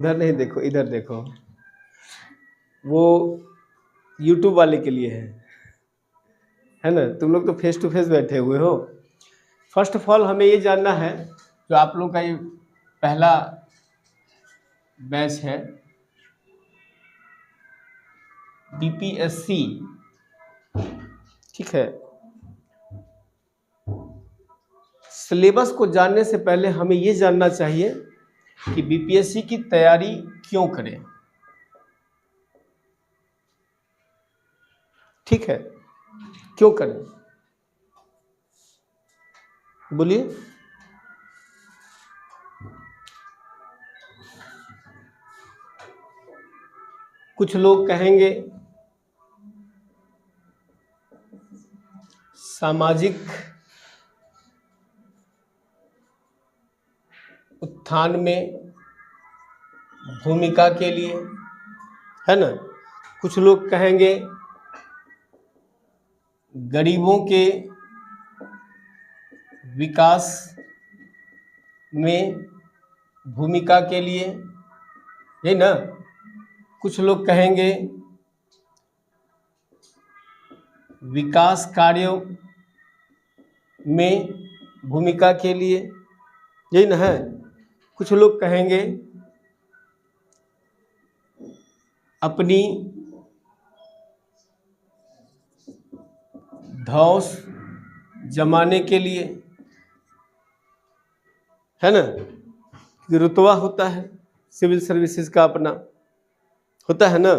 इधर नहीं देखो, इधर देखो, वो यूट्यूब वाले के लिए है ना। तुम लोग तो फेस टू फेस बैठे हुए हो। फर्स्ट ऑफ ऑल हमें ये जानना है, जो आप लोग का ये पहला बैच है बीपीएससी, ठीक है। सिलेबस को जानने से पहले हमें ये जानना चाहिए कि बीपीएससी की तैयारी क्यों करें, ठीक है। क्यों करें, बोलिए। कुछ लोग कहेंगे सामाजिक उत्थान में भूमिका के लिए, है ना। कुछ लोग कहेंगे गरीबों के विकास में भूमिका के लिए, है ना। कुछ लोग कहेंगे विकास कार्यों में भूमिका के लिए, यही ना है। कुछ लोग कहेंगे अपनी धौंस जमाने के लिए, है ना। कि रुतबा होता है सिविल सर्विसेज का, अपना होता है ना।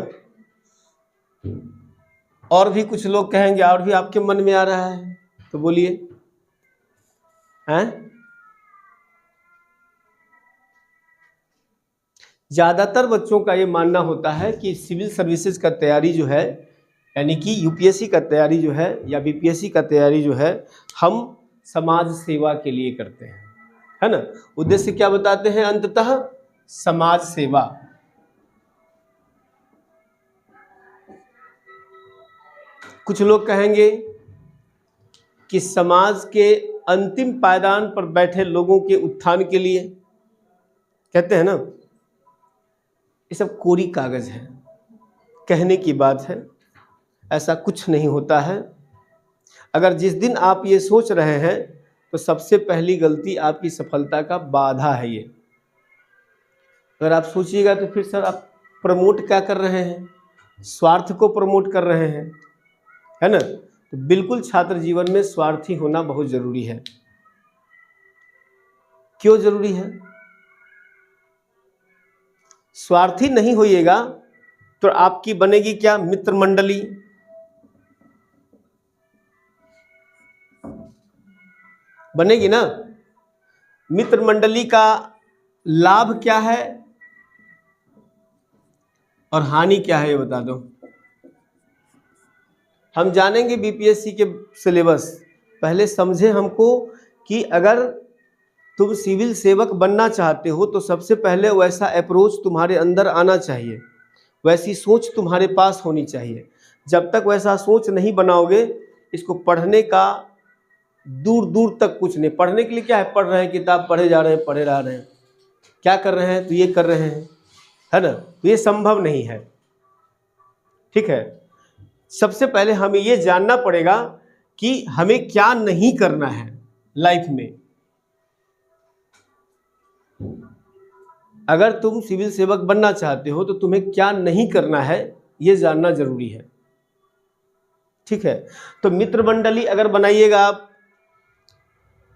और भी कुछ लोग कहेंगे, और भी आपके मन में आ रहा है तो बोलिए, हैं। ज़्यादातर बच्चों का ये मानना होता है कि सिविल सर्विसेज का तैयारी जो है, यानी कि यूपीएससी का तैयारी जो है या बीपीएससी का तैयारी जो है, हम समाज सेवा के लिए करते हैं, है ना। उद्देश्य क्या बताते हैं, अंततः समाज सेवा। कुछ लोग कहेंगे कि समाज के अंतिम पायदान पर बैठे लोगों के उत्थान के लिए, कहते हैं ना। ये सब कोरी कागज है, कहने की बात है, ऐसा कुछ नहीं होता है। अगर जिस दिन आप ये सोच रहे हैं तो सबसे पहली गलती आपकी सफलता का बाधा है ये। अगर आप सोचिएगा तो फिर सर आप प्रमोट क्या कर रहे हैं, स्वार्थ को प्रमोट कर रहे हैं, है ना। तो बिल्कुल छात्र जीवन में स्वार्थी होना बहुत जरूरी है। क्यों जरूरी है? स्वार्थी नहीं होइएगा तो आपकी बनेगी क्या, मित्र मंडली। बनेगी ना। मित्र मंडली का लाभ क्या है और हानि क्या है, ये बता दो। हम जानेंगे बीपीएससी के सिलेबस। पहले समझे हमको कि अगर तुम सिविल सेवक बनना चाहते हो तो सबसे पहले वैसा अप्रोच तुम्हारे अंदर आना चाहिए, वैसी सोच तुम्हारे पास होनी चाहिए। जब तक वैसा सोच नहीं बनाओगे, इसको पढ़ने का दूर दूर तक कुछ नहीं। पढ़ने के लिए क्या है, पढ़ रहे हैं, किताब पढ़े जा रहे हैं, पढ़े जा रहे हैं, क्या कर रहे हैं, तो ये कर रहे हैं, है ना। तो ये संभव नहीं है, ठीक है। सबसे पहले हमें ये जानना पड़ेगा कि हमें क्या नहीं करना है लाइफ में। अगर तुम सिविल सेवक बनना चाहते हो तो तुम्हें क्या नहीं करना है, ये जानना जरूरी है, ठीक है। तो मित्र मंडली अगर बनाइएगा आप,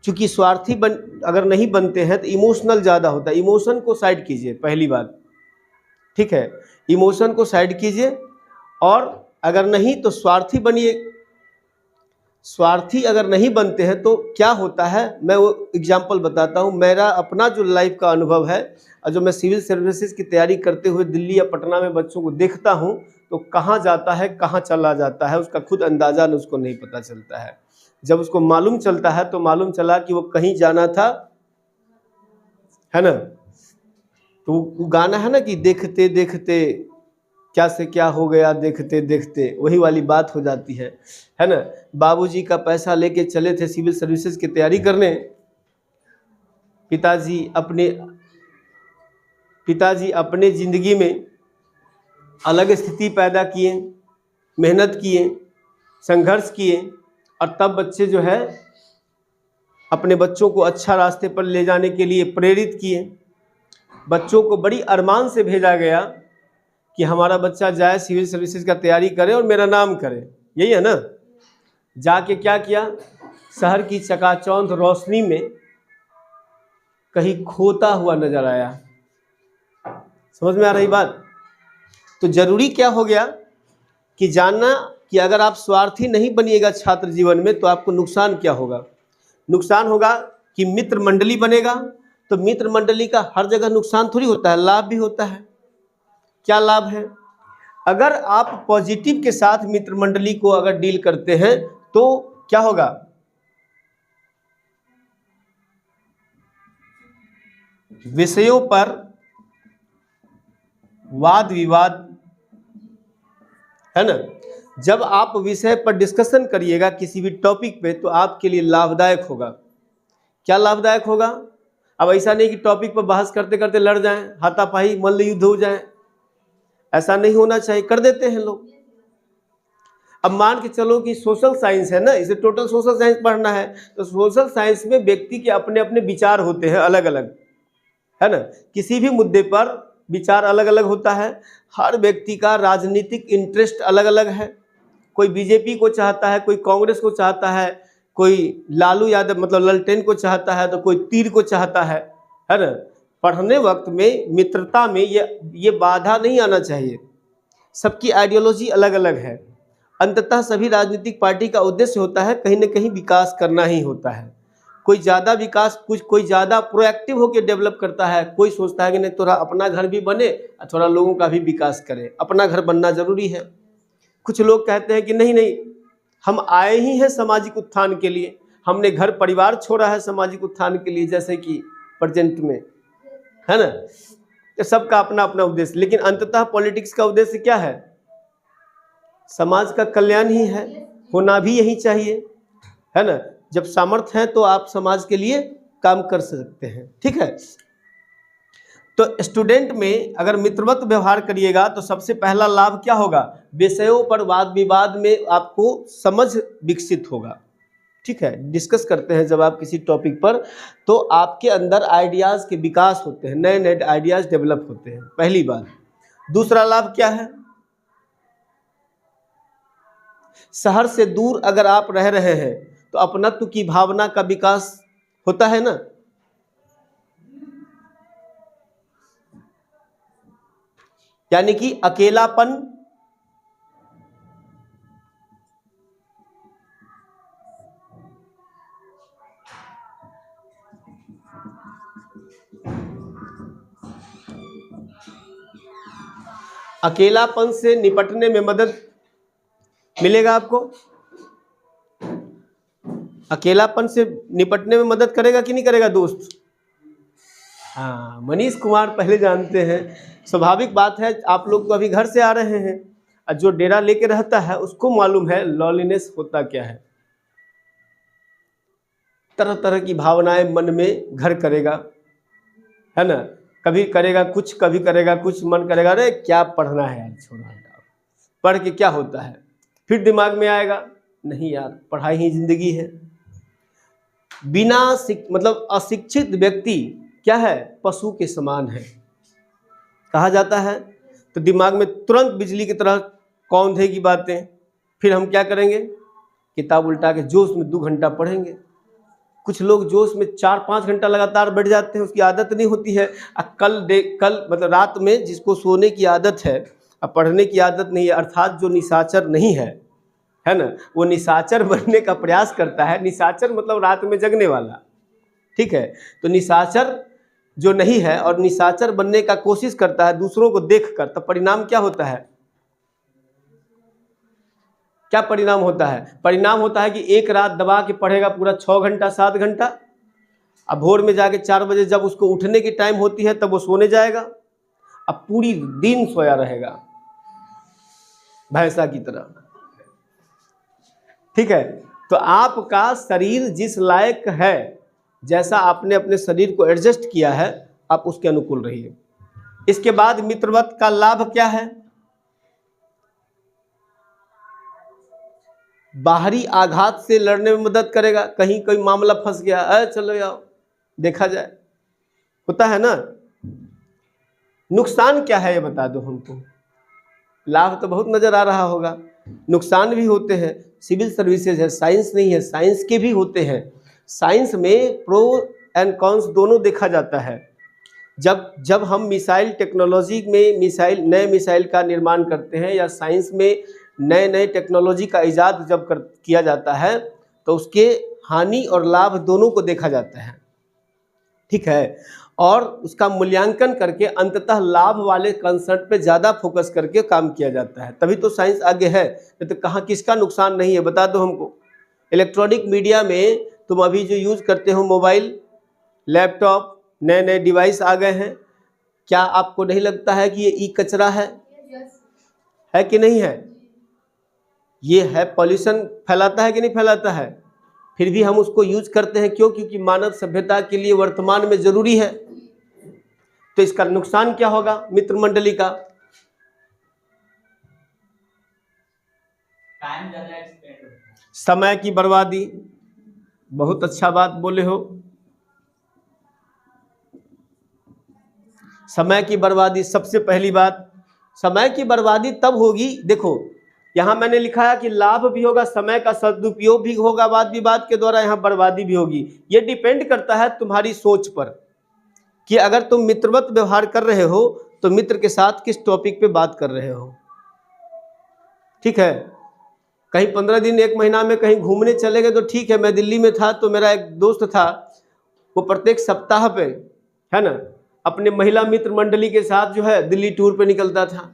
चूंकि स्वार्थी अगर नहीं बनते हैं तो इमोशनल ज़्यादा होता है। इमोशन को साइड कीजिए, पहली बात, ठीक है। इमोशन को साइड कीजिए, और अगर नहीं तो स्वार्थी बनिए। स्वार्थी अगर नहीं बनते हैं तो क्या होता है, मैं वो एग्जाम्पल बताता हूँ। मेरा अपना जो लाइफ का अनुभव है, और जो मैं सिविल सर्विसेज की तैयारी करते हुए दिल्ली या पटना में बच्चों को देखता हूँ, तो कहाँ जाता है, कहाँ चला जाता है, उसका खुद अंदाज़ा उसको नहीं पता चलता है। जब उसको मालूम चलता है तो मालूम चला कि वो कहीं जाना था, है ना। तो वो गाना है ना कि देखते देखते क्या से क्या हो गया, देखते देखते, वही वाली बात हो जाती है ना। बाबूजी का पैसा लेके चले थे सिविल सर्विसेज की तैयारी करने, पिताजी अपने पिताजी अपने ज़िंदगी में अलग स्थिति पैदा किए, मेहनत किए, संघर्ष किए, और तब बच्चे जो है अपने बच्चों को अच्छा रास्ते पर ले जाने के लिए प्रेरित किए। बच्चों को बड़ी अरमान से भेजा गया कि हमारा बच्चा जाए, सिविल सर्विसेज का तैयारी करे और मेरा नाम करे, यही है ना। जाके क्या किया, शहर की चकाचौंध रोशनी में कहीं खोता हुआ नजर आया। समझ में आ रही बात। तो जरूरी क्या हो गया कि जानना कि अगर आप स्वार्थी नहीं बनिएगा छात्र जीवन में तो आपको नुकसान क्या होगा। नुकसान होगा कि मित्र मंडली बनेगा, तो मित्र मंडली का हर जगह नुकसान थोड़ी होता है, लाभ भी होता है। क्या लाभ है? अगर आप पॉजिटिव के साथ मित्र मंडली को अगर डील करते हैं तो क्या होगा, विषयों पर वाद विवाद, है ना। जब आप विषय पर डिस्कशन करिएगा किसी भी टॉपिक पे तो आपके लिए लाभदायक होगा। क्या लाभदायक होगा? अब ऐसा नहीं कि टॉपिक पर बहस करते करते लड़ जाएं, हाथापाई मल्ल युद्ध हो जाए, ऐसा नहीं होना चाहिए। कर देते हैं लोग। अब मान के चलो कि सोशल साइंस है ना, इसे टोटल सोशल साइंस पढ़ना है, तो सोशल साइंस में व्यक्ति के अपने अपने विचार होते हैं अलग अलग, है ना। किसी भी मुद्दे पर विचार अलग अलग होता है। हर व्यक्ति का राजनीतिक इंटरेस्ट अलग अलग है। कोई बीजेपी को चाहता है, कोई कांग्रेस को चाहता है, कोई लालू यादव मतलब ललटेन को चाहता है, तो कोई तीर को चाहता है ना। पढ़ने वक्त में मित्रता में ये बाधा नहीं आना चाहिए। सबकी आइडियोलॉजी अलग अलग है। अंततः सभी राजनीतिक पार्टी का उद्देश्य होता है कहीं ना कहीं विकास करना ही होता है। कोई ज़्यादा विकास, कोई ज़्यादा प्रोएक्टिव होकर डेवलप करता है, कोई सोचता है कि नहीं थोड़ा अपना घर भी बने और थोड़ा लोगों का भी विकास करे, अपना घर बनना जरूरी है। कुछ लोग कहते हैं कि नहीं नहीं, हम आए ही हैं सामाजिक उत्थान के लिए, हमने घर परिवार छोड़ा है सामाजिक उत्थान के लिए, जैसे कि प्रेजेंट में, है ना। तो सबका अपना अपना उद्देश्य, लेकिन अंततः पॉलिटिक्स का उद्देश्य क्या है? समाज का कल्याण ही है, होना भी यही चाहिए, है ना। जब सामर्थ्य है तो आप समाज के लिए काम कर सकते हैं, ठीक है। तो स्टूडेंट में अगर मित्रवत व्यवहार करिएगा तो सबसे पहला लाभ क्या होगा? विषयों पर वाद विवाद में आपको समझ विकसित होगा, ठीक है। डिस्कस करते हैं जब आप किसी टॉपिक पर तो आपके अंदर आइडियाज़ के विकास होते हैं, नए नए आइडियाज़ डेवलप होते हैं, पहली बात। दूसरा लाभ क्या है? शहर से दूर अगर आप रह रहे हैं तो अपनत्व की भावना का विकास होता है ना। यानी कि अकेलापन अकेलापन से निपटने में मदद मिलेगा आपको। अकेलापन से निपटने में मदद करेगा कि नहीं करेगा दोस्त? हाँ, मनीष कुमार पहले जानते हैं। स्वाभाविक बात है, आप लोग तो अभी घर से आ रहे हैं, और जो डेरा लेके रहता है उसको मालूम है लॉलीनेस होता क्या है। तरह तरह की भावनाएं मन में घर करेगा, है ना। कभी करेगा कुछ, कभी करेगा कुछ, मन करेगा अरे क्या पढ़ना है यार, छोड़ो हटाओ, पढ़ के क्या होता है। फिर दिमाग में आएगा नहीं यार, पढ़ाई ही जिंदगी है। बिना मतलब अशिक्षित व्यक्ति क्या है? पशु के समान है कहा जाता है। तो दिमाग में तुरंत बिजली की तरह कौंधेगी बातें। फिर हम क्या करेंगे? किताब उल्टा के जोश में 2 घंटा पढ़ेंगे। कुछ लोग जोश में 4-5 घंटा लगातार बैठ जाते हैं, उसकी आदत नहीं होती है। कल मतलब रात में जिसको सोने की आदत है और पढ़ने की आदत नहीं है, अर्थात जो निशाचर नहीं है, है ना, वो निशाचर बनने का प्रयास करता है। निशाचर मतलब रात में जगने वाला, ठीक है। तो निशाचर जो नहीं है और निशाचर बनने का कोशिश करता है दूसरों को देखकर, तो परिणाम क्या होता है? क्या परिणाम होता है? परिणाम होता है कि एक रात दबा के पढ़ेगा पूरा 6 घंटा 7 घंटा, अब भोर में जाके 4 बजे जब उसको उठने की टाइम होती है तब वो सोने जाएगा, अब पूरी दिन सोया रहेगा भैंसा की तरह, ठीक है। तो आपका शरीर जिस लायक है, जैसा आपने अपने शरीर को एडजस्ट किया है, आप उसके अनुकूल रहिए। इसके बाद मित्रवत का लाभ क्या है? बाहरी आघात से लड़ने में मदद करेगा। कहीं कोई मामला फंस गया, अरे चलो यार देखा जाए, होता है ना। नुकसान क्या है ये बता दो हमको। लाभ तो बहुत नजर आ रहा होगा, नुकसान भी होते हैं। सिविल सर्विसेज है, साइंस नहीं है, साइंस के भी होते हैं। साइंस में प्रो एंड कॉन्स दोनों देखा जाता है। जब हम मिसाइल टेक्नोलॉजी में नए मिसाइल का निर्माण करते हैं, या साइंस में नए टेक्नोलॉजी का इजाद जब किया जाता है, तो उसके हानि और लाभ दोनों को देखा जाता है, ठीक है। और उसका मूल्यांकन करके अंततः लाभ वाले कंसेप्ट पे ज़्यादा फोकस करके काम किया जाता है, तभी तो साइंस आगे है। नहीं तो कहाँ किसका नुकसान नहीं है बता दो हमको। इलेक्ट्रॉनिक मीडिया में तुम अभी जो यूज़ करते हो, मोबाइल, लैपटॉप, नए डिवाइस आ गए हैं, क्या आपको नहीं लगता है कि ये ई कचरा है कि नहीं है? ये है, पॉल्यूशन फैलाता है कि नहीं फैलाता है? फिर भी हम उसको यूज करते हैं, क्यों? क्योंकि मानव सभ्यता के लिए वर्तमान में जरूरी है। तो इसका नुकसान क्या होगा मित्र मंडली का? टाइम ज़्यादा एक्सपेंड होता है, समय की बर्बादी। बहुत अच्छा बात बोले हो, समय की बर्बादी। सबसे पहली बात, समय की बर्बादी तब होगी, देखो यहाँ मैंने लिखा है कि लाभ भी होगा, समय का सदुपयोग भी होगा, वाद विवाद के द्वारा यहाँ बर्बादी भी होगी। ये डिपेंड करता है तुम्हारी सोच पर कि अगर तुम मित्रवत व्यवहार कर रहे हो तो मित्र के साथ किस टॉपिक पे बात कर रहे हो, ठीक है। कहीं 15 दिन 1 महीना में कहीं घूमने चले गए तो ठीक है। मैं दिल्ली में था तो मेरा एक दोस्त था, वो प्रत्येक सप्ताह पे, है ना, अपने महिला मित्र मंडली के साथ जो है दिल्ली टूर पे निकलता था,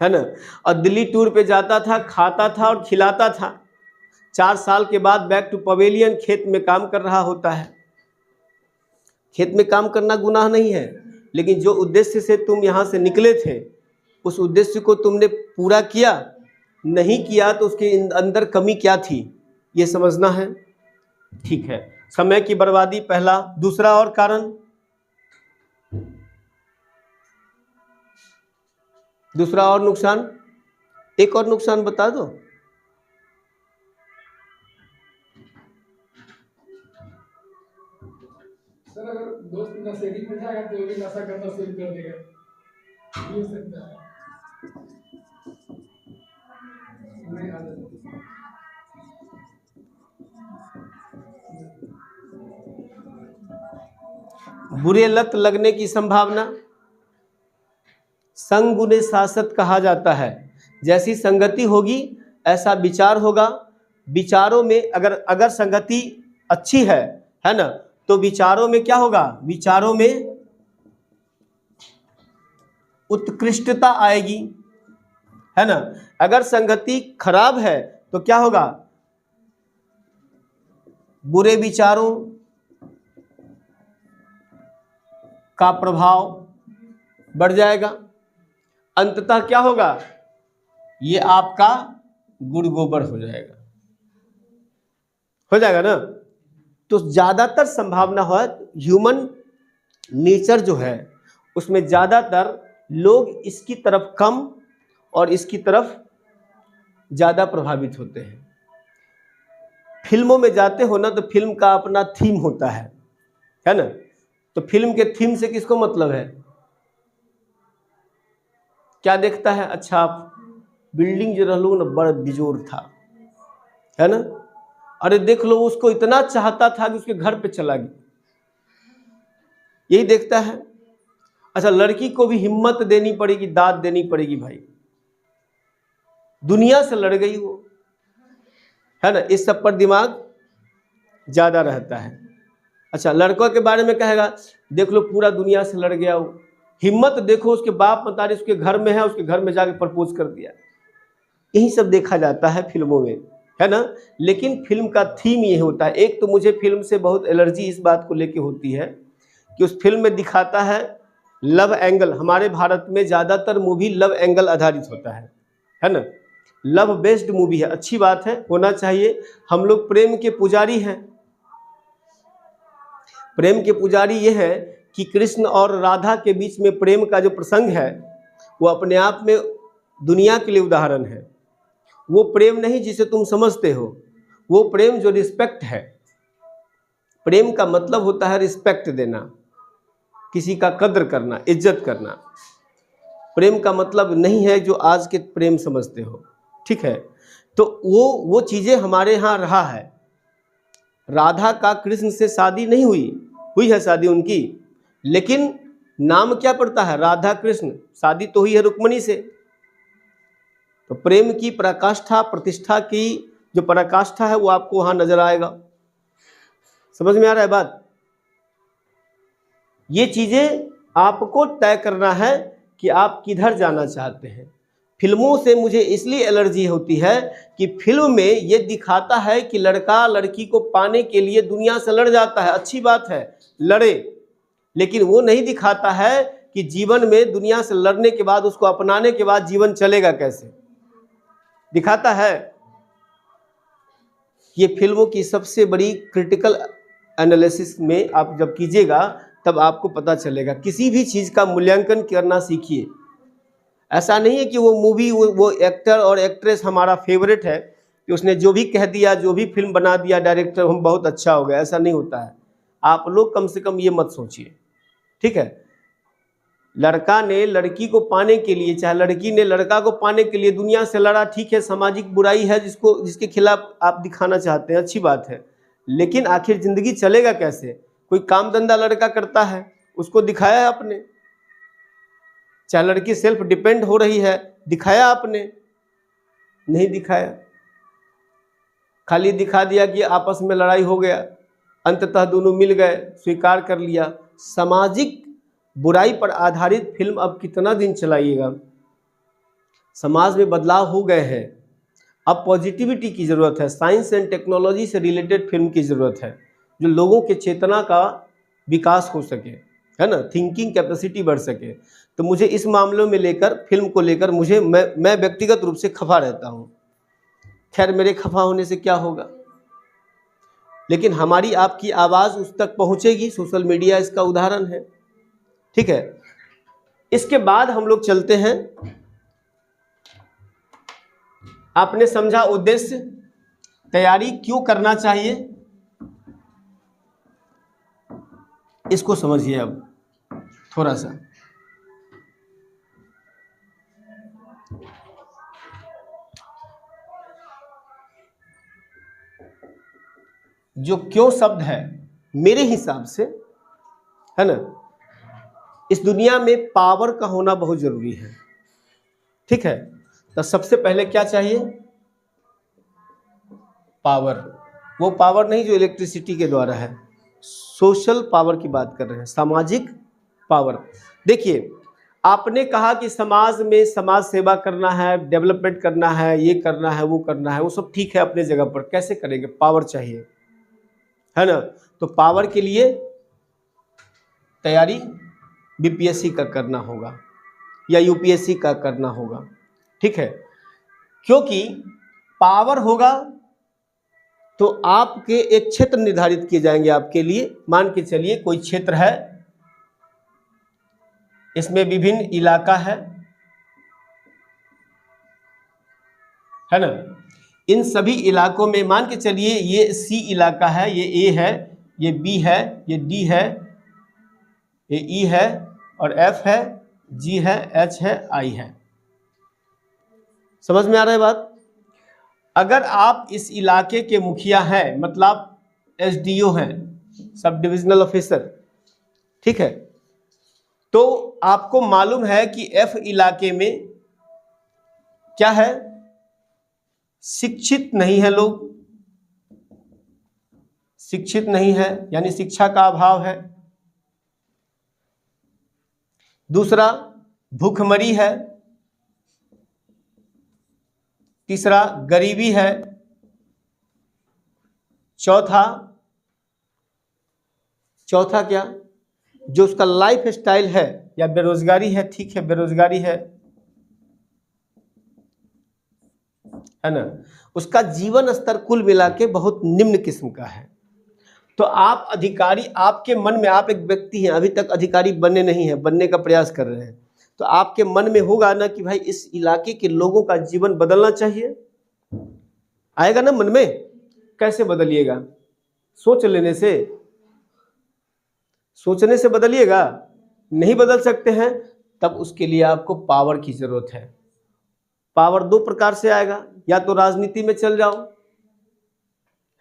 है ना। और दिल्ली टूर पे जाता था, खाता था और खिलाता था। 4 साल के बाद बैक टू पवेलियन, खेत में काम कर रहा होता है। खेत में काम करना गुनाह नहीं है, लेकिन जो उद्देश्य से तुम यहाँ से निकले थे उस उद्देश्य को तुमने पूरा किया नहीं किया, तो उसके अंदर कमी क्या थी ये समझना है, ठीक है। समय की बर्बादी पहला। दूसरा और कारण, दूसरा और नुकसान, एक और नुकसान बता दो। सर अगर दोस्त नशेड़ी में जाएगा तो वो भी नशा करना शुरू कर देगा, ये हो सकता है। नहीं आदत। बुरे लत लगने की संभावना। संग गुणे शासत कहा जाता है। जैसी संगति होगी ऐसा विचार होगा। विचारों में अगर संगति अच्छी है ना, तो विचारों में क्या होगा? विचारों में उत्कृष्टता आएगी, है ना। अगर संगति खराब है तो क्या होगा? बुरे विचारों का प्रभाव बढ़ जाएगा। अंततः क्या होगा? ये आपका गुड़ गोबर हो जाएगा ना। तो ज्यादातर संभावना है, ह्यूमन नेचर जो है उसमें ज्यादातर लोग इसकी तरफ कम और इसकी तरफ ज्यादा प्रभावित होते हैं। फिल्मों में जाते हो ना, तो फिल्म का अपना थीम होता है ना। तो फिल्म के थीम से किसको मतलब है? क्या देखता है? अच्छा, बिल्डिंग जो रहलू ना बड़ा बिजोर था, है ना। अरे देख लो, उसको इतना चाहता था कि उसके घर पे चला गया, यही देखता है। अच्छा, लड़की को भी हिम्मत देनी पड़ेगी, दाद देनी पड़ेगी भाई, दुनिया से लड़ गई वो, है ना। इस सब पर दिमाग ज्यादा रहता है। अच्छा, लड़कों के बारे में कहेगा, देख लो पूरा दुनिया से लड़ गया वो, हिम्मत देखो, उसके बाप मतारी उसके घर में है, उसके घर में जाके प्रपोज कर दिया। यही सब देखा जाता है फिल्मों में, है ना। लेकिन फिल्म का थीम ये होता है। एक तो मुझे फिल्म से बहुत एलर्जी इस बात को लेके होती है कि उस फिल्म में दिखाता है लव एंगल। हमारे भारत में ज़्यादातर मूवी लव एंगल आधारित होता है ना। लव बेस्ड मूवी है, अच्छी बात है, होना चाहिए। हम लोग प्रेम के पुजारी हैं। प्रेम के पुजारी ये है कि कृष्ण और राधा के बीच में प्रेम का जो प्रसंग है वो अपने आप में दुनिया के लिए उदाहरण है। वो प्रेम नहीं जिसे तुम समझते हो, वो प्रेम जो रिस्पेक्ट है। प्रेम का मतलब होता है रिस्पेक्ट देना, किसी का कद्र करना, इज्जत करना। प्रेम का मतलब नहीं है जो आज के प्रेम समझते हो, ठीक है। तो वो चीज़ें हमारे यहाँ रहा है। राधा का कृष्ण से शादी नहीं हुई है शादी उनकी, लेकिन नाम क्या पड़ता है, राधा कृष्ण। शादी तो हुई है रुक्मिणी से। तो प्रेम की पराकाष्ठा, प्रतिष्ठा की जो पराकाष्ठा है वो आपको वहां नजर आएगा। समझ में आ रहा है बात? ये चीजें आपको तय करना है कि आप किधर जाना चाहते हैं। फिल्मों से मुझे इसलिए एलर्जी होती है कि फिल्म में ये दिखाता है कि लड़का लड़की को पाने के लिए दुनिया से लड़ जाता है। अच्छी बात है, लड़े, लेकिन वो नहीं दिखाता है कि जीवन में दुनिया से लड़ने के बाद, उसको अपनाने के बाद जीवन चलेगा कैसे। दिखाता है। ये फिल्मों की सबसे बड़ी क्रिटिकल एनालिसिस में आप जब कीजिएगा तब आपको पता चलेगा। किसी भी चीज़ का मूल्यांकन करना सीखिए। ऐसा नहीं है कि वो मूवी, वो एक्टर और एक्ट्रेस हमारा फेवरेट है कि उसने जो भी कह दिया, जो भी फिल्म बना दिया डायरेक्टर, हम बहुत अच्छा हो गया। ऐसा नहीं होता है। आप लोग कम से कम ये मत सोचिए, ठीक है। लड़का ने लड़की को पाने के लिए, चाहे लड़की ने लड़का को पाने के लिए दुनिया से लड़ा, ठीक है। सामाजिक बुराई है जिसके खिलाफ आप दिखाना चाहते हैं, अच्छी बात है। लेकिन आखिर जिंदगी चलेगा कैसे? कोई काम धंधा लड़का करता है, उसको दिखाया है आपने। चाहे लड़की सेल्फ डिपेंड हो रही है, दिखाया आपने? नहीं दिखाया। खाली दिखा दिया कि आपस में लड़ाई हो गया, अंततः दोनों मिल गए, स्वीकार कर लिया। सामाजिक बुराई पर आधारित फिल्म अब कितना दिन चलाइएगा? समाज में बदलाव हो गए हैं। अब पॉजिटिविटी की ज़रूरत है। साइंस एंड टेक्नोलॉजी से रिलेटेड फिल्म की ज़रूरत है, जो लोगों के चेतना का विकास हो सके, है ना, थिंकिंग कैपेसिटी बढ़ सके। तो मुझे इस मामलों में लेकर, फिल्म को लेकर मैं व्यक्तिगत रूप से खफा रहता हूँ। खैर, मेरे खफा होने से क्या होगा, लेकिन हमारी आपकी आवाज़ उस तक पहुँचेगी। सोशल मीडिया इसका उदाहरण है, ठीक है। इसके बाद हम लोग चलते हैं। आपने समझा उद्देश्य, तैयारी क्यों करना चाहिए, इसको समझिए अब थोड़ा सा। जो क्यों शब्द है, मेरे हिसाब से, है ना, इस दुनिया में पावर का होना बहुत जरूरी है, ठीक है। तो सबसे पहले क्या चाहिए? पावर। वो पावर नहीं जो इलेक्ट्रिसिटी के द्वारा है, सोशल पावर की बात कर रहे हैं, सामाजिक पावर। देखिए, आपने कहा कि समाज में समाज सेवा करना है, डेवलपमेंट करना है, ये करना है, वो करना है, वो सब ठीक है अपने जगह पर। कैसे करेंगे? पावर चाहिए, है ना। तो पावर के लिए तैयारी बीपीएससी का करना होगा या यूपीएससी का करना होगा, ठीक है। क्योंकि पावर होगा तो आपके एक क्षेत्र निर्धारित किए जाएंगे आपके लिए। मान के चलिए कोई क्षेत्र है, इसमें विभिन्न इलाका है ना। इन सभी इलाकों में मान के चलिए ये सी इलाका है, ये ए है, ये बी है, ये डी है, ये ई है और एफ है, जी है, एच है, आई है। समझ में आ रहा है बात? अगर आप इस इलाके के मुखिया हैं, मतलब एसडीओ हैं, सब डिविजनल ऑफिसर, ठीक है, तो आपको मालूम है कि एफ इलाके में क्या है? शिक्षित नहीं है लोग, शिक्षित नहीं है, यानी शिक्षा का अभाव है। दूसरा, भूखमरी है। तीसरा, गरीबी है। चौथा क्या? जो उसका लाइफ स्टाइल है, या बेरोजगारी है, ठीक है, बेरोजगारी है ना। उसका जीवन स्तर कुल मिला के बहुत निम्न किस्म का है। तो आप अधिकारी, आपके मन में, आप एक व्यक्ति हैं, अभी तक अधिकारी बने नहीं हैं, बनने का प्रयास कर रहे हैं, तो आपके मन में होगा ना कि भाई इस इलाके के लोगों का जीवन बदलना चाहिए, आएगा ना मन में? कैसे बदलिएगा? सोच लेने से, सोचने से बदलिएगा? नहीं बदल सकते हैं, तब उसके लिए आपको पावर की जरूरत है। पावर दो प्रकार से आएगा, या तो राजनीति में चल जाओ,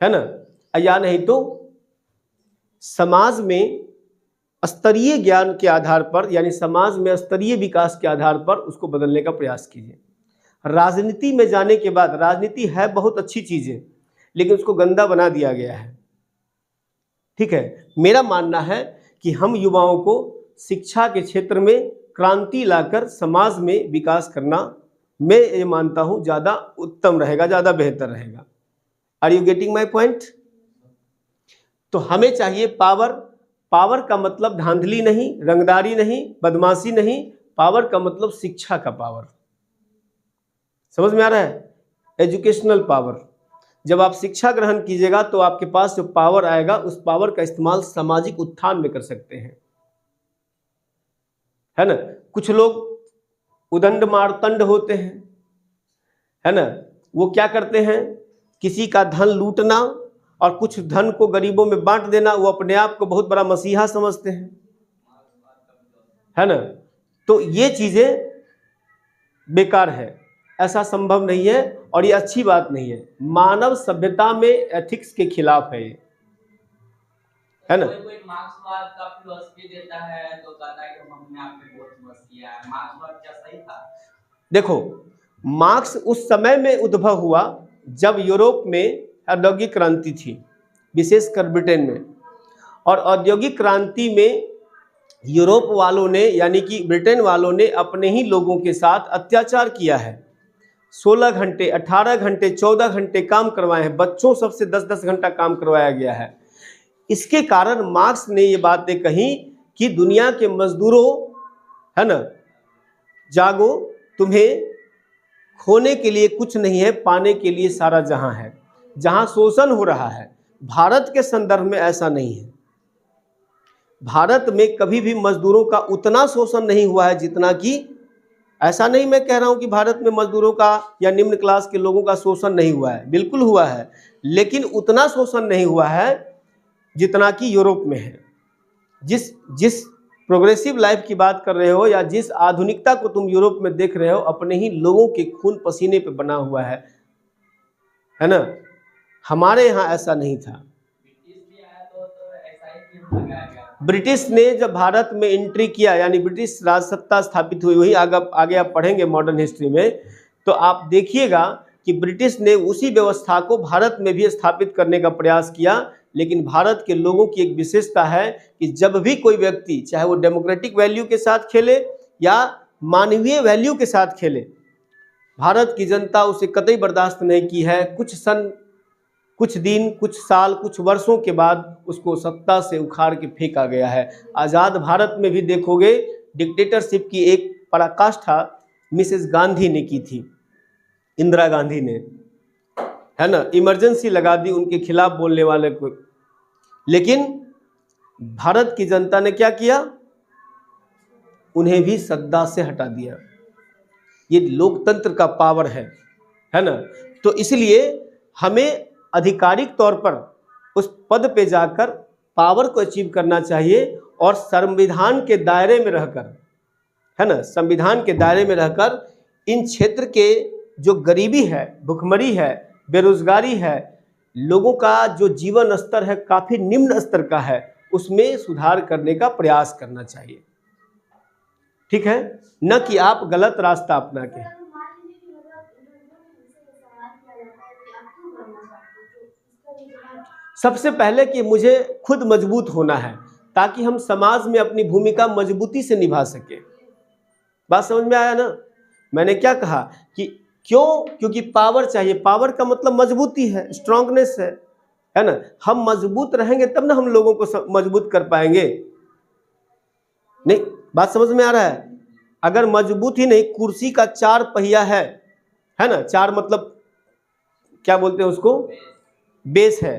है ना, या नहीं तो समाज में स्तरीय ज्ञान के आधार पर, यानी समाज में स्तरीय विकास के आधार पर उसको बदलने का प्रयास कीजिए। राजनीति में जाने के बाद, राजनीति है बहुत अच्छी चीज है, लेकिन उसको गंदा बना दिया गया है। ठीक है, मेरा मानना है कि हम युवाओं को शिक्षा के क्षेत्र में क्रांति लाकर समाज में विकास करना, मैं ये मानता हूं ज्यादा उत्तम रहेगा, ज्यादा बेहतर रहेगा। Are you getting my point? तो हमें चाहिए पावर। पावर का मतलब धांधली नहीं, रंगदारी नहीं, बदमाशी नहीं, पावर का मतलब शिक्षा का पावर। समझ में आ रहा है? Educational power. जब आप शिक्षा ग्रहण कीजिएगा तो आपके पास जो पावर आएगा, उस पावर का इस्तेमाल सामाजिक उत्थान में कर सकते हैं, है ना। कुछ लोग उदंड मारतंड होते हैं, है ना, वो क्या करते हैं, किसी का धन लूटना और कुछ धन को गरीबों में बांट देना, वो अपने आप को बहुत बड़ा मसीहा समझते हैं, है ना। तो ये चीजें बेकार है, ऐसा संभव नहीं है और ये अच्छी बात नहीं है। मानव सभ्यता में एथिक्स के खिलाफ है ये, है ना। कोई मार्क्सवाद का फिलॉसफी देता है तो कहता है कि हमने आपने बहुत मस्त किया है, मार्क्सवाद क्या सही था? देखो, मार्क्स उस समय में उद्भव हुआ जब यूरोप में औद्योगिक क्रांति थी, विशेषकर ब्रिटेन में। और औद्योगिक क्रांति में यूरोप वालों ने, यानी कि ब्रिटेन वालों ने अपने ही लोगों के साथ अत्याचार किया है। 16 घंटे, 18 घंटे, 14 घंटे काम करवाए हैं, बच्चों सबसे 10-10 घंटा काम करवाया गया है। इसके कारण मार्क्स ने ये बातें कही कि दुनिया के मजदूरों, है ना, जागो, तुम्हें खोने के लिए कुछ नहीं है, पाने के लिए सारा जहां है। जहां शोषण हो रहा है, भारत के संदर्भ में ऐसा नहीं है। भारत में कभी भी मजदूरों का उतना शोषण नहीं हुआ है जितना कि, ऐसा नहीं मैं कह रहा हूं कि भारत में मजदूरों का या निम्न क्लास के लोगों का शोषण नहीं हुआ है, बिल्कुल हुआ है, लेकिन उतना शोषण नहीं हुआ है जितना कि यूरोप में है। जिस प्रोग्रेसिव लाइफ की बात कर रहे हो या जिस आधुनिकता को तुम यूरोप में देख रहे हो, अपने ही लोगों के खून पसीने पे बना हुआ है ना। हमारे यहाँ ऐसा नहीं था। ब्रिटिश ने जब भारत में एंट्री किया, यानी ब्रिटिश राज सत्ता स्थापित हुई, वही आगे आप पढ़ेंगे मॉडर्न हिस्ट्री में, तो आप देखिएगा कि ब्रिटिश ने उसी व्यवस्था को भारत में भी स्थापित करने का प्रयास किया। लेकिन भारत के लोगों की एक विशेषता है कि जब भी कोई व्यक्ति, चाहे वो डेमोक्रेटिक वैल्यू के साथ खेले या मानवीय वैल्यू के साथ खेले, भारत की जनता उसे कतई बर्दाश्त नहीं की है। कुछ दिन, कुछ साल, कुछ वर्षों के बाद उसको सत्ता से उखाड़ के फेंका गया है। आज़ाद भारत में भी देखोगे डिक्टेटरशिप की एक पराकाष्ठा मिसेस गांधी ने की थी, इंदिरा गांधी ने, है ना, इमरजेंसी लगा दी उनके खिलाफ बोलने वाले को। लेकिन भारत की जनता ने क्या किया, उन्हें भी सत्ता से हटा दिया। ये लोकतंत्र का पावर है ना। तो इसलिए हमें आधिकारिक तौर पर उस पद पे जाकर पावर को अचीव करना चाहिए और संविधान के दायरे में रहकर, है ना, संविधान के दायरे में रहकर इन क्षेत्र के जो गरीबी है, भुखमरी है, बेरोजगारी है, लोगों का जो जीवन स्तर है काफी निम्न स्तर का है, उसमें सुधार करने का प्रयास करना चाहिए। ठीक है, न कि आप गलत रास्ता अपना के। सबसे पहले कि मुझे खुद मजबूत होना है ताकि हम समाज में अपनी भूमिका मजबूती से निभा सके। बात समझ में आया ना? मैंने क्या कहा कि क्यों? क्योंकि पावर चाहिए। पावर का मतलब मजबूती है, स्ट्रांगनेस है ना। हम मजबूत रहेंगे तब ना हम लोगों को मजबूत कर पाएंगे। नहीं, बात समझ में आ रहा है? अगर मजबूत ही नहीं, कुर्सी का 4 पहिया है ना, 4 मतलब क्या बोलते हैं उसको, बेस है,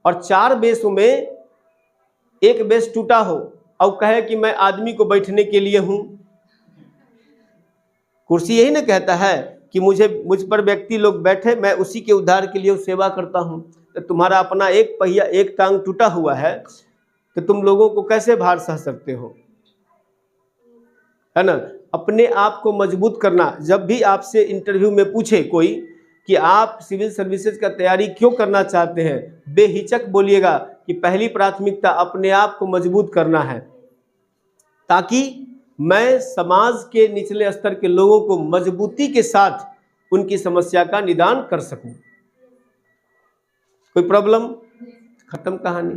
और 4 बेसों में एक बेस टूटा हो और कहे कि मैं आदमी को बैठने के लिए हूं, कुर्सी यही ना कहता है कि मुझ पर व्यक्ति लोग बैठे, मैं उसी के उद्धार के लिए सेवा करता हूं। तो तुम्हारा अपना एक पहिया, एक टांग टूटा हुआ है, तो तुम लोगों को कैसे भार सह सकते हो, है ना। अपने आप को मजबूत करना। जब भी आपसे इंटरव्यू में पूछे कोई कि आप सिविल सर्विसेज का तैयारी क्यों करना चाहते हैं, बेहिचक बोलिएगा कि पहली प्राथमिकता अपने आप को मजबूत करना है, ताकि मैं समाज के निचले स्तर के लोगों को मजबूती के साथ उनकी समस्या का निदान कर सकूं। कोई प्रॉब्लम, खत्म कहानी।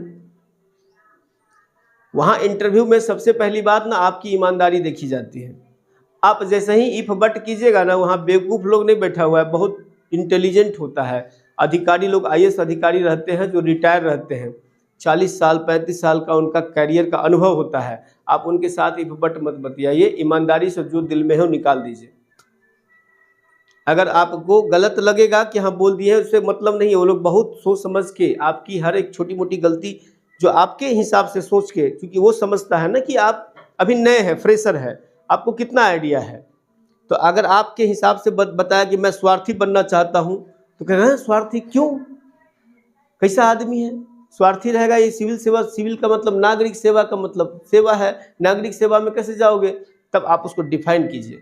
वहां इंटरव्यू में सबसे पहली बात ना आपकी ईमानदारी देखी जाती है। आप जैसे ही इफ बट कीजिएगा ना, वहां बेवकूफ लोग नहीं बैठा हुआ है, बहुत इंटेलिजेंट होता है। अधिकारी लोग, IAS अधिकारी रहते हैं जो रिटायर रहते हैं, 40 साल 35 साल का उनका कैरियर का अनुभव होता है। आप उनके साथ इफ बट मत बतियाइए, ईमानदारी से जो दिल में हो निकाल दीजिए। अगर आपको गलत लगेगा कि हाँ बोल दिए, उससे मतलब नहीं है। वो लोग बहुत सोच समझ के आपकी हर एक छोटी मोटी गलती जो आपके हिसाब से सोच के, क्योंकि वो समझता है ना कि आप अभी नए हैं, फ्रेशर है, आपको कितना आइडिया है। तो अगर आपके हिसाब से बताया कि मैं स्वार्थी बनना चाहता हूं, तो कह रहे हैं स्वार्थी क्यों, कैसा आदमी है स्वार्थी रहेगा। ये सिविल सेवा, सिविल का मतलब नागरिक सेवा का मतलब सेवा है, नागरिक सेवा में कैसे जाओगे। तब आप उसको डिफाइन कीजिए।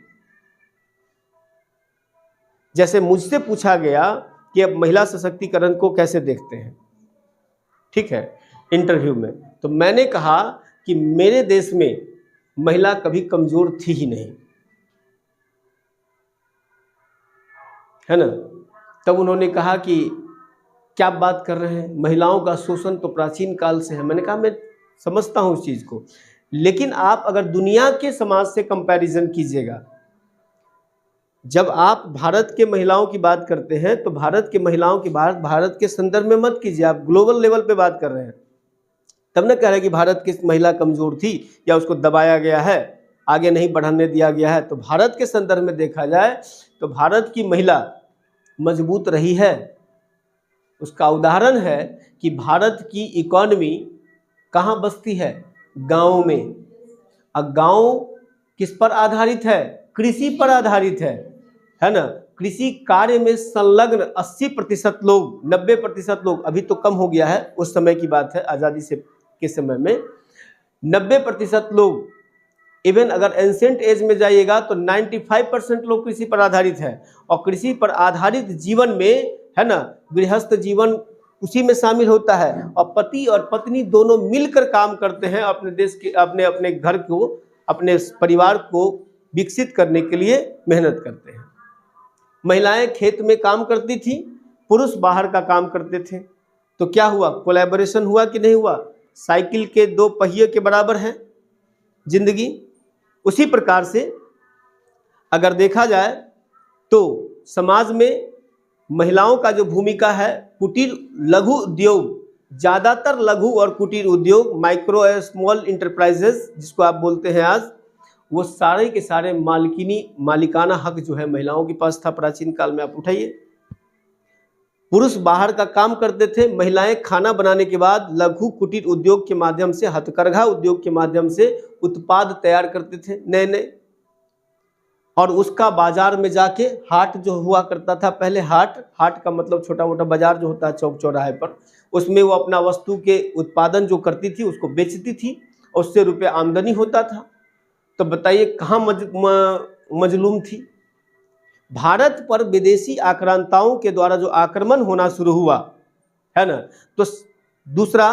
जैसे मुझसे पूछा गया कि अब महिला सशक्तिकरण को कैसे देखते हैं, ठीक है, इंटरव्यू में, तो मैंने कहा कि मेरे देश में महिला कभी कमजोर थी ही नहीं, है ना। तब उन्होंने कहा कि क्या बात कर रहे हैं, महिलाओं का शोषण तो प्राचीन काल से है। मैंने कहा मैं समझता हूं उस चीज को, लेकिन आप अगर दुनिया के समाज से कंपैरिजन कीजिएगा, जब आप भारत के महिलाओं की बात करते हैं तो भारत के महिलाओं की बात भारत के संदर्भ में मत कीजिए, आप ग्लोबल लेवल पे बात कर रहे हैं। तब न कह रहे कि भारत की महिला कमजोर थी या उसको दबाया गया है, आगे नहीं बढ़ाने दिया गया है। तो भारत के संदर्भ में देखा जाए तो भारत की महिला मजबूत रही है। उसका उदाहरण है कि भारत की इकोनॉमी कहाँ बसती है, गाँव में। अब गाँव किस पर आधारित है, कृषि पर आधारित है ना। कृषि कार्य में संलग्न 80% लोग, 90% लोग, अभी तो कम हो गया है, उस समय की बात है, आज़ादी से के समय में 90% लोग, इवन अगर एंशिएंट एज में जाइएगा तो 95% लोग कृषि पर आधारित है। और कृषि पर आधारित जीवन में, है ना, गृहस्थ जीवन उसी में शामिल होता है, और पति और पत्नी दोनों मिलकर काम करते हैं अपने देश के, अपने घर को, अपने परिवार को विकसित करने के लिए मेहनत करते हैं। महिलाएं खेत में काम करती थी, पुरुष बाहर का काम करते थे। तो क्या हुआ, कोलैबोरेशन हुआ कि नहीं हुआ। साइकिल के 2 पहिए के बराबर है जिंदगी। उसी प्रकार से अगर देखा जाए तो समाज में महिलाओं का जो भूमिका है, कुटीर लघु उद्योग, ज़्यादातर लघु और कुटीर उद्योग, माइक्रो और स्मॉल इंटरप्राइजेस जिसको आप बोलते हैं आज, वो सारे के सारे मालिकाना हक जो है महिलाओं के पास था प्राचीन काल में। आप उठाइए, पुरुष बाहर का काम करते थे, महिलाएं खाना बनाने के बाद लघु कुटीर उद्योग के माध्यम से, हथकरघा उद्योग के माध्यम से उत्पाद तैयार करते थे नए नए, और उसका बाजार में जाके, हाट जो हुआ करता था पहले, हाट का मतलब छोटा मोटा बाजार जो होता है चौक चौराहे पर, उसमें वो अपना वस्तु के उत्पादन जो करती थी उसको बेचती थी, और उससे रुपये आमदनी होता था। तो बताइए कहाँ मजलूम थी। भारत पर विदेशी आक्रांताओं के द्वारा जो आक्रमण होना शुरू हुआ, है ना, तो दूसरा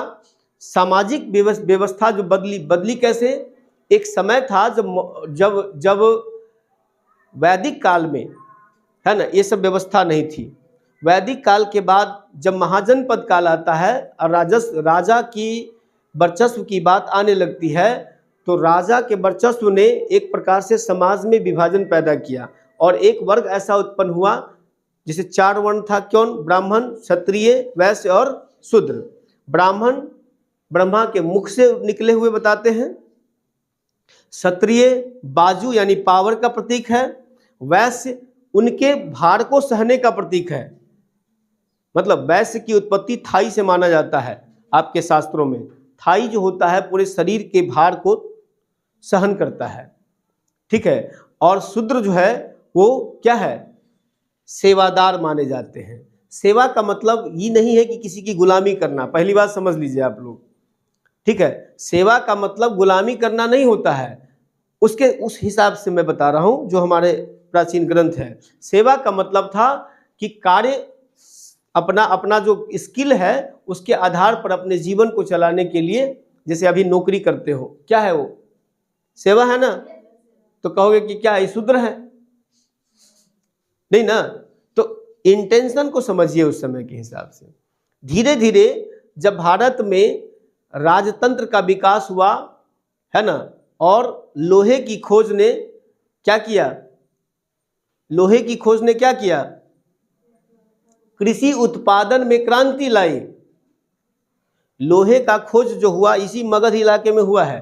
सामाजिक व्यवस्था जो बदली कैसे। एक समय था जब वैदिक काल में, है ना, ये सब व्यवस्था नहीं थी। वैदिक काल के बाद जब महाजनपद काल आता है और राजा की वर्चस्व की बात आने लगती है, तो राजा के वर्चस्व ने एक प्रकार से समाज में विभाजन पैदा किया, और एक वर्ग ऐसा उत्पन्न हुआ जिसे 4 वर्ण था, कौन, ब्राह्मण, क्षत्रिय, वैश्य और शूद्र। ब्राह्मण ब्रह्मा के मुख से निकले हुए बताते हैं, क्षत्रिय बाजू यानी पावर का प्रतीक है, वैश्य उनके भार को सहने का प्रतीक है, मतलब वैश्य की उत्पत्ति थाई से माना जाता है आपके शास्त्रों में। थाई जो होता है पूरे शरीर के भार को सहन करता है, ठीक है। और शूद्र जो है वो क्या है, सेवादार माने जाते हैं। सेवा का मतलब ये नहीं है कि किसी की गुलामी करना, पहली बात समझ लीजिए आप लोग, ठीक है। सेवा का मतलब गुलामी करना नहीं होता है, उसके उस हिसाब से मैं बता रहा हूं जो हमारे प्राचीन ग्रंथ है। सेवा का मतलब था कि कार्य अपना अपना जो स्किल है उसके आधार पर अपने जीवन को चलाने के लिए, जैसे अभी नौकरी करते हो, क्या है वो, सेवा है ना। तो कहोगे कि क्या ये शूद्र है, नहीं ना। तो इंटेंशन को समझिए उस समय के हिसाब से। धीरे धीरे जब भारत में राजतंत्र का विकास हुआ है ना, और लोहे की खोज ने क्या किया, लोहे की खोज ने क्या किया, कृषि उत्पादन में क्रांति लाई। लोहे का खोज जो हुआ इसी मगध इलाके में हुआ है,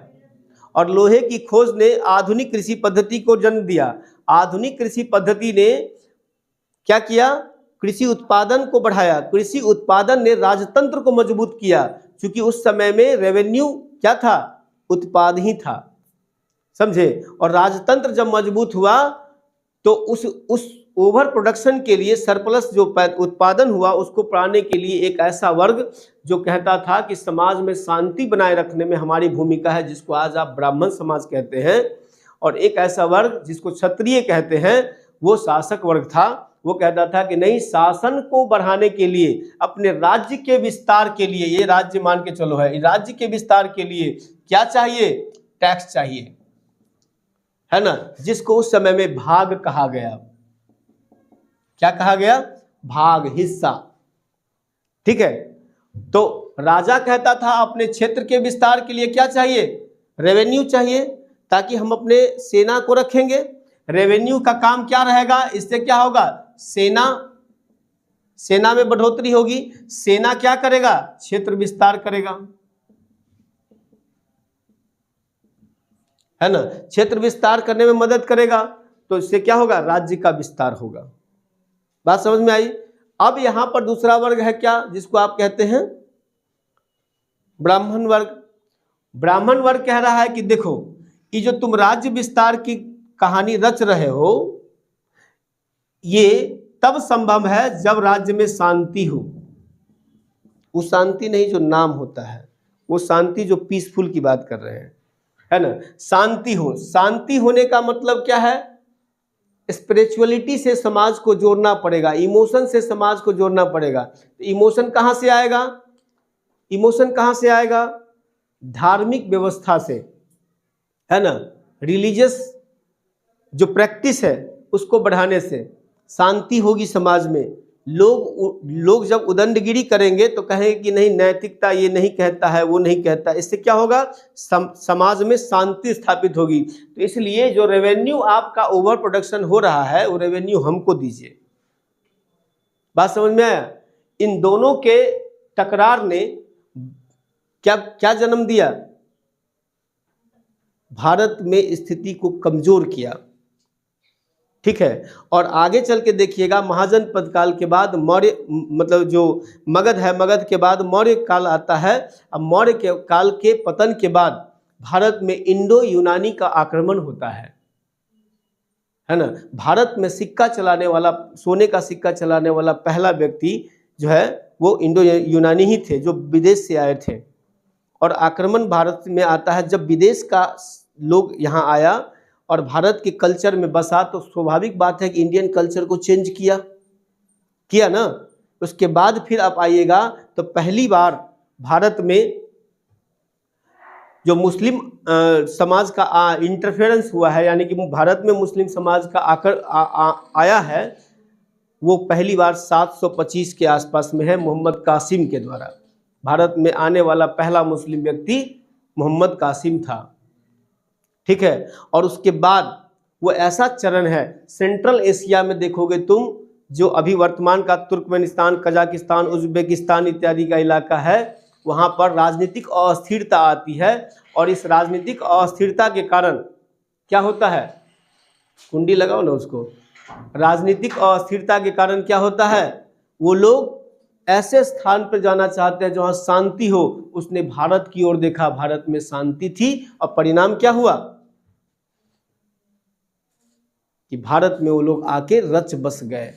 और लोहे की खोज ने आधुनिक कृषि पद्धति को जन्म दिया। आधुनिक कृषि पद्धति ने क्या किया, कृषि उत्पादन को बढ़ाया। कृषि उत्पादन ने राजतंत्र को मजबूत किया, क्योंकि उस समय में रेवेन्यू क्या था, उत्पाद ही था, समझे। और राजतंत्र जब मजबूत हुआ तो उस ओवर प्रोडक्शन के लिए, सरप्लस जो उत्पादन हुआ उसको बढ़ाने के लिए एक ऐसा वर्ग जो कहता था कि समाज में शांति बनाए रखने में हमारी भूमिका है, जिसको आज आप ब्राह्मण समाज कहते हैं, और एक ऐसा वर्ग जिसको क्षत्रिय कहते हैं, वो शासक वर्ग था। वो कहता था कि नहीं, शासन को बढ़ाने के लिए, अपने राज्य के विस्तार के लिए, ये राज्य मान के चलो है, राज्य के विस्तार के लिए क्या चाहिए, टैक्स चाहिए, है ना, जिसको उस समय में भाग कहा गया। क्या कहा गया, भाग, हिस्सा, ठीक है। तो राजा कहता था अपने क्षेत्र के विस्तार के लिए क्या चाहिए, रेवेन्यू चाहिए, ताकि हम अपने सेना को रखेंगे। रेवेन्यू का काम क्या रहेगा, इससे क्या होगा, सेना में बढ़ोतरी होगी। सेना क्या करेगा, क्षेत्र विस्तार करेगा, है ना, क्षेत्र विस्तार करने में मदद करेगा। तो इससे क्या होगा, राज्य का विस्तार होगा। बात समझ में आई। अब यहां पर दूसरा वर्ग है क्या, जिसको आप कहते हैं ब्राह्मण वर्ग। ब्राह्मण वर्ग कह रहा है कि देखो, ये जो तुम राज्य विस्तार की कहानी रच रहे हो, ये तब संभव है जब राज्य में शांति हो। वो शांति नहीं जो नाम होता है, वो शांति जो पीसफुल की बात कर रहे हैं, है ना, शांति हो। शांति होने का मतलब क्या है, स्पिरिचुअलिटी से समाज को जोड़ना पड़ेगा, इमोशन से समाज को जोड़ना पड़ेगा। तो इमोशन कहाँ से आएगा, इमोशन कहाँ से आएगा, धार्मिक व्यवस्था से, है ना, रिलीजियस जो प्रैक्टिस है उसको बढ़ाने से शांति होगी समाज में। लोग जब उदंडगिरी करेंगे तो कहेंगे कि नहीं, नैतिकता ये नहीं कहता है, वो नहीं कहता। इससे क्या होगा, समाज में शांति स्थापित होगी। तो इसलिए जो रेवेन्यू आपका ओवर प्रोडक्शन हो रहा है, वो रेवेन्यू हमको दीजिए। बात समझ में आया। इन दोनों के टकरार ने क्या जन्म दिया, भारत में स्थिति को कमजोर किया, ठीक है। और आगे चल के देखिएगा, महाजनपद काल के बाद मौर्य, मतलब जो मगध है, मगध के बाद मौर्य काल आता है। अब मौर्य के काल के पतन के बाद भारत में इंडो यूनानी का आक्रमण होता है ना। भारत में सिक्का चलाने वाला, सोने का सिक्का चलाने वाला पहला व्यक्ति जो है वो इंडो यूनानी ही थे, जो विदेश से आए थे। और आक्रमण भारत में आता है जब विदेश का लोग यहाँ आया और भारत के कल्चर में बसा, तो स्वाभाविक बात है कि इंडियन कल्चर को चेंज किया ना। उसके बाद फिर आप आइएगा तो पहली बार भारत में जो मुस्लिम समाज का इंटरफेरेंस हुआ है, यानी कि भारत में मुस्लिम समाज का आया है, वो पहली बार 725 के आसपास में है, मोहम्मद कासिम के द्वारा। भारत में आने वाला पहला मुस्लिम व्यक्ति मोहम्मद कासिम था, ठीक है। और उसके बाद वो ऐसा चरण है, सेंट्रल एशिया में देखोगे तुम, जो अभी वर्तमान का तुर्कमेनिस्तान, कजाकिस्तान, उज्बेकिस्तान इत्यादि का इलाका है, वहाँ पर राजनीतिक अस्थिरता आती है। और इस राजनीतिक अस्थिरता के कारण क्या होता है, कुंडी लगाओ ना उसको, राजनीतिक अस्थिरता के कारण क्या होता है, वो लोग ऐसे स्थान पर जाना चाहते हैं जहां शांति हो। उसने भारत की ओर देखा, भारत में शांति थी और परिणाम क्या हुआ कि भारत में वो लोग आके रच बस गए,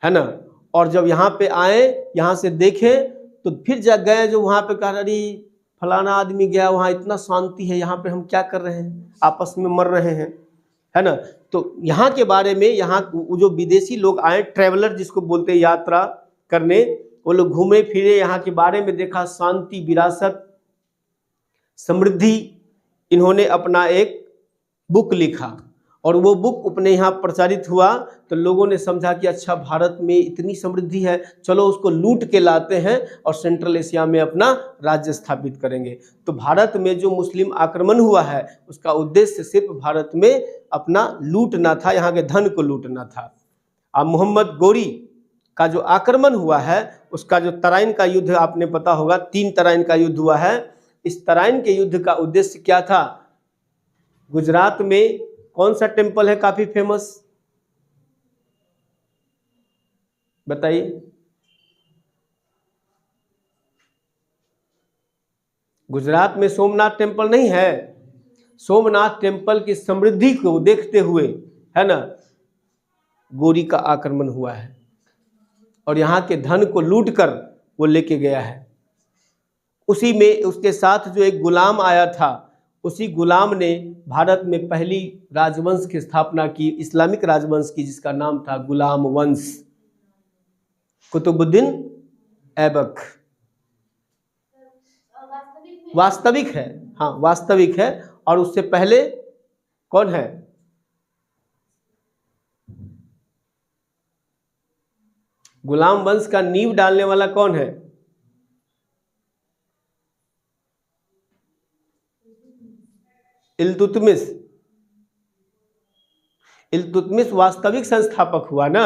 है ना। और जब यहाँ पे आए, यहाँ से देखे तो फिर जब गए जो वहाँ पे कहा अरे फलाना आदमी गया वहाँ इतना शांति है, यहाँ पे हम क्या कर रहे हैं, आपस में मर रहे हैं, है ना। तो यहाँ के बारे में, यहाँ जो विदेशी लोग आए, ट्रैवलर जिसको बोलते हैं, यात्रा करने, वो लोग घूमे फिरे, यहाँ के बारे में देखा, शांति, विरासत, समृद्धि। इन्होंने अपना एक बुक लिखा और वो बुक अपने यहाँ प्रचारित हुआ तो लोगों ने समझा कि अच्छा भारत में इतनी समृद्धि है, चलो उसको लूट के लाते हैं और सेंट्रल एशिया में अपना राज्य स्थापित करेंगे। तो भारत में जो मुस्लिम आक्रमण हुआ है उसका उद्देश्य सिर्फ भारत में अपना लूटना था, यहाँ के धन को लूटना था। अब मोहम्मद गोरी का जो आक्रमण हुआ है, उसका जो तराइन का युद्ध आपने पता होगा, 3 तराइन का युद्ध हुआ है। इस तराइन के युद्ध का उद्देश्य क्या था? गुजरात में कौन सा टेम्पल है काफी फेमस, बताइए। गुजरात में सोमनाथ टेम्पल नहीं है? सोमनाथ टेम्पल की समृद्धि को देखते हुए, है ना, गोरी का आक्रमण हुआ है और यहाँ के धन को लूटकर वो लेके गया है। उसी में उसके साथ जो एक गुलाम आया था, उसी गुलाम ने भारत में पहली राजवंश की स्थापना की, इस्लामिक राजवंश की, जिसका नाम था गुलाम वंश, कुतुबुद्दीन ऐबक। वास्तविक है, हाँ वास्तविक है। और उससे पहले कौन है? गुलाम वंश का नींव डालने वाला कौन है? इल्तुतमिश। इल्तुतमिश वास्तविक संस्थापक हुआ ना।